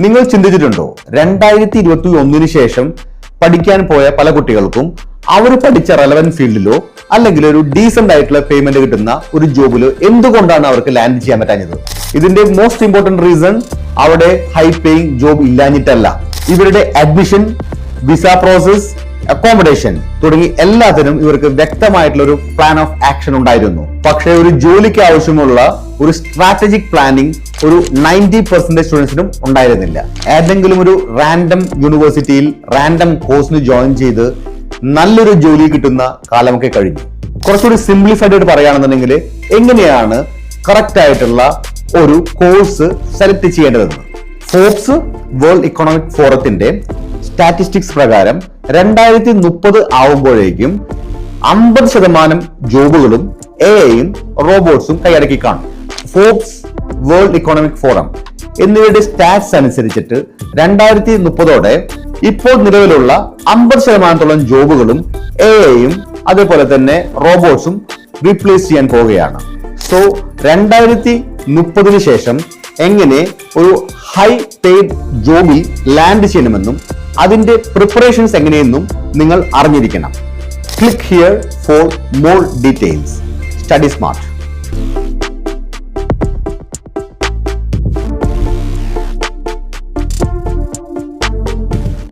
നിങ്ങൾ ചിന്തിച്ചിട്ടുണ്ടോ 2021 ശേഷം പഠിക്കാൻ പോയ പല കുട്ടികൾക്കും അവർ പഠിച്ച റെലവന്റ് ഫീൽഡിലോ അല്ലെങ്കിൽ ഒരു ഡീസന്റ് ആയിട്ടുള്ള പേയ്മെന്റ് കിട്ടുന്ന ഒരു ജോബിലോ എന്തുകൊണ്ടാണ് അവർക്ക് ലാൻഡ് ചെയ്യാൻ പറ്റാഞ്ഞത്? ഇതിന്റെ മോസ്റ്റ് ഇമ്പോർട്ടന്റ് റീസൺ അവിടെ ഹൈ പേയിങ് ജോബ് ഇല്ലാഞ്ഞിട്ടല്ല. ഇവരുടെ അഡ്മിഷൻ, വിസ പ്രോസസ്, അക്കോമഡേഷൻ തുടങ്ങി എല്ലാത്തിനും ഇവർക്ക് വ്യക്തമായിട്ടുള്ള ഒരു പ്ലാൻ ഓഫ് ആക്ഷൻ ഉണ്ടായിരുന്നു. പക്ഷേ ഒരു ജോലിക്ക് ആവശ്യമുള്ള ഒരു സ്ട്രാറ്റജിക് പ്ലാനിങ് ഒരു 90% സ്റ്റുഡൻസിനും ഉണ്ടായിരുന്നില്ല. ഏതെങ്കിലും ഒരു റാൻഡം യൂണിവേഴ്സിറ്റിയിൽ റാൻഡം കോഴ്സിന് ജോയിൻ ചെയ്ത് നല്ലൊരു ജോലി കിട്ടുന്ന കാലമൊക്കെ കഴിഞ്ഞു. കുറച്ചുകൂടി സിംപ്ലിഫൈഡ് ആയിട്ട് പറയുകയാണെന്നുണ്ടെങ്കിൽ എങ്ങനെയാണ് കറക്റ്റ് ആയിട്ടുള്ള ഒരു കോഴ്സ് സെലക്ട് ചെയ്യേണ്ടതെന്ന് ഫോർബ്സ് വേൾഡ് ഇക്കണോമിക് ഫോറത്തിന്റെ സ്റ്റാറ്റിസ്റ്റിക്സ് പ്രകാരം 2030 ആവുമ്പോഴേക്കും 50% ജോബുകളും എഐയും റോബോട്ട്സും കൈയടക്കി കാണും. ഫോർബ്സ്, വേൾഡ് ഇക്കണോമിക് ഫോറം എന്നിവയുടെ സ്റ്റാറ്റ്സ് അനുസരിച്ചിട്ട് 2030 ഇപ്പോൾ നിലവിലുള്ള 50% ജോബുകളും എഐയും അതേപോലെ തന്നെ റോബോട്ട്സും റീപ്ലേസ് ചെയ്യാൻ പോവുകയാണ്. സോ 2030 ശേഷം എങ്ങനെ ഒരു ഹൈ പെയ്ഡ് ജോബിൽ ലാൻഡ് ചെയ്യണമെന്നും അതിന്റെ പ്രിപ്പറേഷൻസ് എങ്ങനെയെന്നും നിങ്ങൾ അറിഞ്ഞിരിക്കണം. Click here for more details. Study smart.